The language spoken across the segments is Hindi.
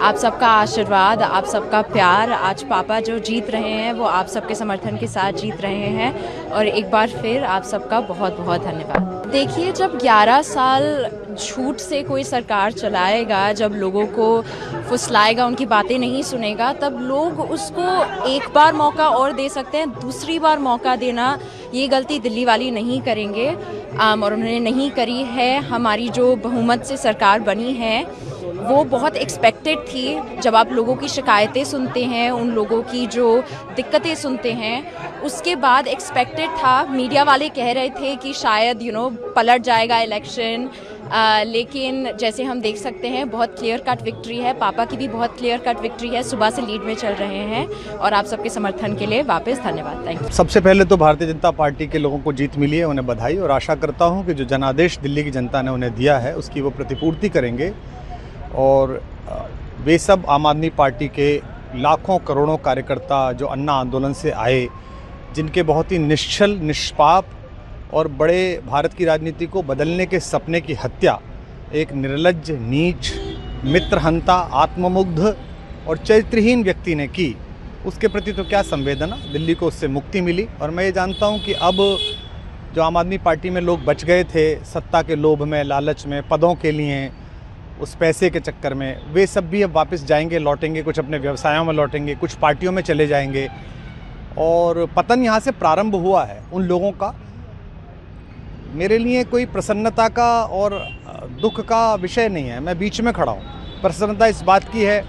आप सबका आशीर्वाद, आप सबका प्यार, आज पापा जो जीत रहे हैं वो आप सबके समर्थन के साथ जीत रहे हैं और एक बार फिर आप सबका बहुत बहुत धन्यवाद। देखिए, जब 11 साल झूठ से कोई सरकार चलाएगा, जब लोगों को फुसलाएगा, उनकी बातें नहीं सुनेगा, तब लोग उसको एक बार मौका और दे सकते हैं। दूसरी बार मौका देना, ये गलती दिल्ली वाली नहीं करेंगे और उन्होंने नहीं करी है। हमारी जो बहुमत से सरकार बनी है वो बहुत एक्सपेक्टेड थी। जब आप लोगों की शिकायतें सुनते हैं, उन लोगों की जो दिक्कतें सुनते हैं, उसके बाद एक्सपेक्टेड था। मीडिया वाले कह रहे थे कि शायद पलट जाएगा इलेक्शन, लेकिन जैसे हम देख सकते हैं बहुत क्लियर कट विक्ट्री है। पापा की भी बहुत क्लियर कट विक्ट्री है, सुबह से लीड में चल रहे हैं और आप सबके समर्थन के लिए वापस धन्यवाद। Thank you. सबसे पहले तो भारतीय जनता पार्टी के लोगों को जीत मिली है, उन्हें बधाई, और आशा करता हूं कि जो जनादेश दिल्ली की जनता ने उन्हें दिया है उसकी वो प्रतिपूर्ति करेंगे और वे सब आम आदमी पार्टी के लाखों करोड़ों कार्यकर्ता जो अन्ना आंदोलन से आए, जिनके बहुत ही निश्चल, निष्पाप और बड़े भारत की राजनीति को बदलने के सपने की हत्या एक निर्लज्ज, नीच, मित्रहंता, आत्ममुग्ध और चरित्रहीन व्यक्ति ने की, उसके प्रति तो क्या संवेदना। दिल्ली को उससे मुक्ति मिली और मैं ये जानता हूँ कि अब जो आम आदमी पार्टी में लोग बच गए थे सत्ता के लोभ में, लालच में, पदों के लिए, उस पैसे के चक्कर में, वे सब भी अब वापस जाएंगे, लौटेंगे, कुछ अपने व्यवसायों में लौटेंगे, कुछ पार्टियों में चले जाएंगे और पतन यहाँ से प्रारंभ हुआ है उन लोगों का। मेरे लिए कोई प्रसन्नता का और दुख का विषय नहीं है, मैं बीच में खड़ा हूँ। प्रसन्नता इस बात की है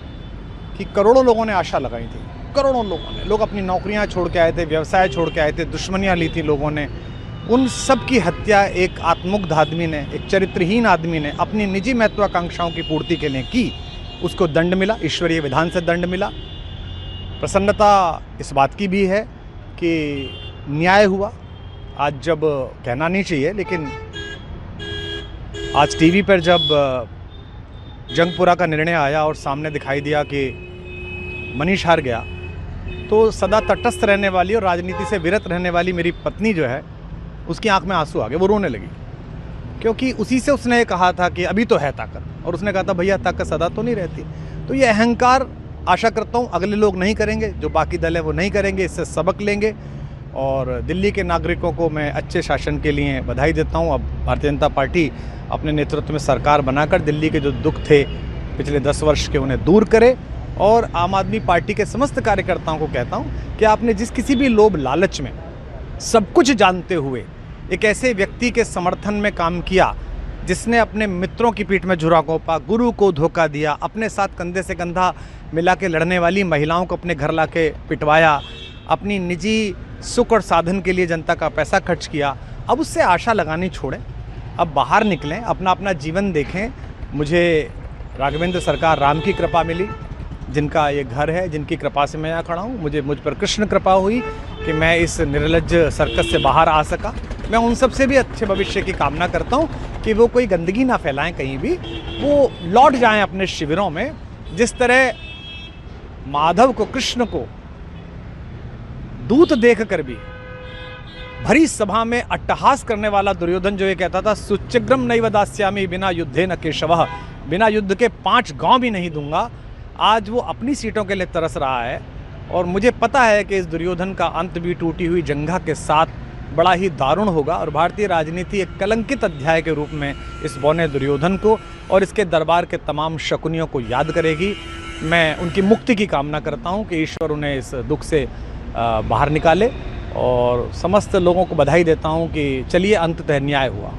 कि करोड़ों लोगों ने आशा लगाई थी, करोड़ों लोगों ने, लोग अपनी नौकरियाँ छोड़ के आए थे, व्यवसाय छोड़ के आए थे, दुश्मनियाँ ली थी लोगों ने, उन सब की हत्या एक आत्ममुग्ध आदमी ने, एक चरित्रहीन आदमी ने अपनी निजी महत्वाकांक्षाओं की पूर्ति के लिए की। उसको दंड मिला, ईश्वरीय विधान से दंड मिला। प्रसन्नता इस बात की भी है कि न्याय हुआ। आज जब कहना नहीं चाहिए, लेकिन आज टीवी पर जब जंगपुरा का निर्णय आया और सामने दिखाई दिया कि मनीष हार गया, तो सदा तटस्थ रहने वाली और राजनीति से विरत रहने वाली मेरी पत्नी जो है, उसकी आंख में आंसू आ गए, वो रोने लगी, क्योंकि उसी से उसने कहा था कि अभी तो है ताकत, और उसने कहा था भैया ताकत सदा तो नहीं रहती। तो ये अहंकार आशा करता हूँ अगले लोग नहीं करेंगे, जो बाकी दल है वो नहीं करेंगे, इससे सबक लेंगे। और दिल्ली के नागरिकों को मैं अच्छे शासन के लिए बधाई देता हूँ। अब भारतीय जनता पार्टी अपने नेतृत्व में सरकार बनाकर दिल्ली के जो दुख थे पिछले 10 वर्ष के, उन्हें दूर करे। और आम आदमी पार्टी के समस्त कार्यकर्ताओं को कहता हूँ कि आपने जिस किसी भी लोभ लालच में, सब कुछ जानते हुए एक ऐसे व्यक्ति के समर्थन में काम किया जिसने अपने मित्रों की पीठ में झुरा घोंपा, गुरु को धोखा दिया, अपने साथ कंधे से कंधा मिला के लड़ने वाली महिलाओं को अपने घर ला के पिटवाया, अपनी निजी सुख और साधन के लिए जनता का पैसा खर्च किया, अब उससे आशा लगानी छोड़ें, अब बाहर निकलें, अपना अपना जीवन देखें। मुझे राघवेंद्र सरकार राम की कृपा मिली, जिनका ये घर है, जिनकी कृपा से मैं यहाँ खड़ा हूँ। मुझ पर कृष्ण कृपा हुई कि मैं इस निर्लज्ज सर्कस से बाहर आ सका। मैं उन सब से भी अच्छे भविष्य की कामना करता हूँ कि वो कोई गंदगी ना फैलाएं कहीं भी, वो लौट जाएं अपने शिविरों में। जिस तरह माधव को, कृष्ण को दूत देखकर भी भरी सभा में अट्टहास करने वाला दुर्योधन जो ये कहता था सुचिग्रम नैव दास्यामि बिना युद्धे न केशवः, बिना युद्ध के 5 गांव भी नहीं दूंगा, आज वो अपनी सीटों के लिए तरस रहा है। और मुझे पता है कि इस दुर्योधन का अंत भी टूटी हुई जंघा के साथ बड़ा ही दारुण होगा और भारतीय राजनीति एक कलंकित अध्याय के रूप में इस बौने दुर्योधन को और इसके दरबार के तमाम शकुनियों को याद करेगी। मैं उनकी मुक्ति की कामना करता हूं कि ईश्वर उन्हें इस दुख से बाहर निकाले और समस्त लोगों को बधाई देता हूं कि चलिए अंततः न्याय हुआ।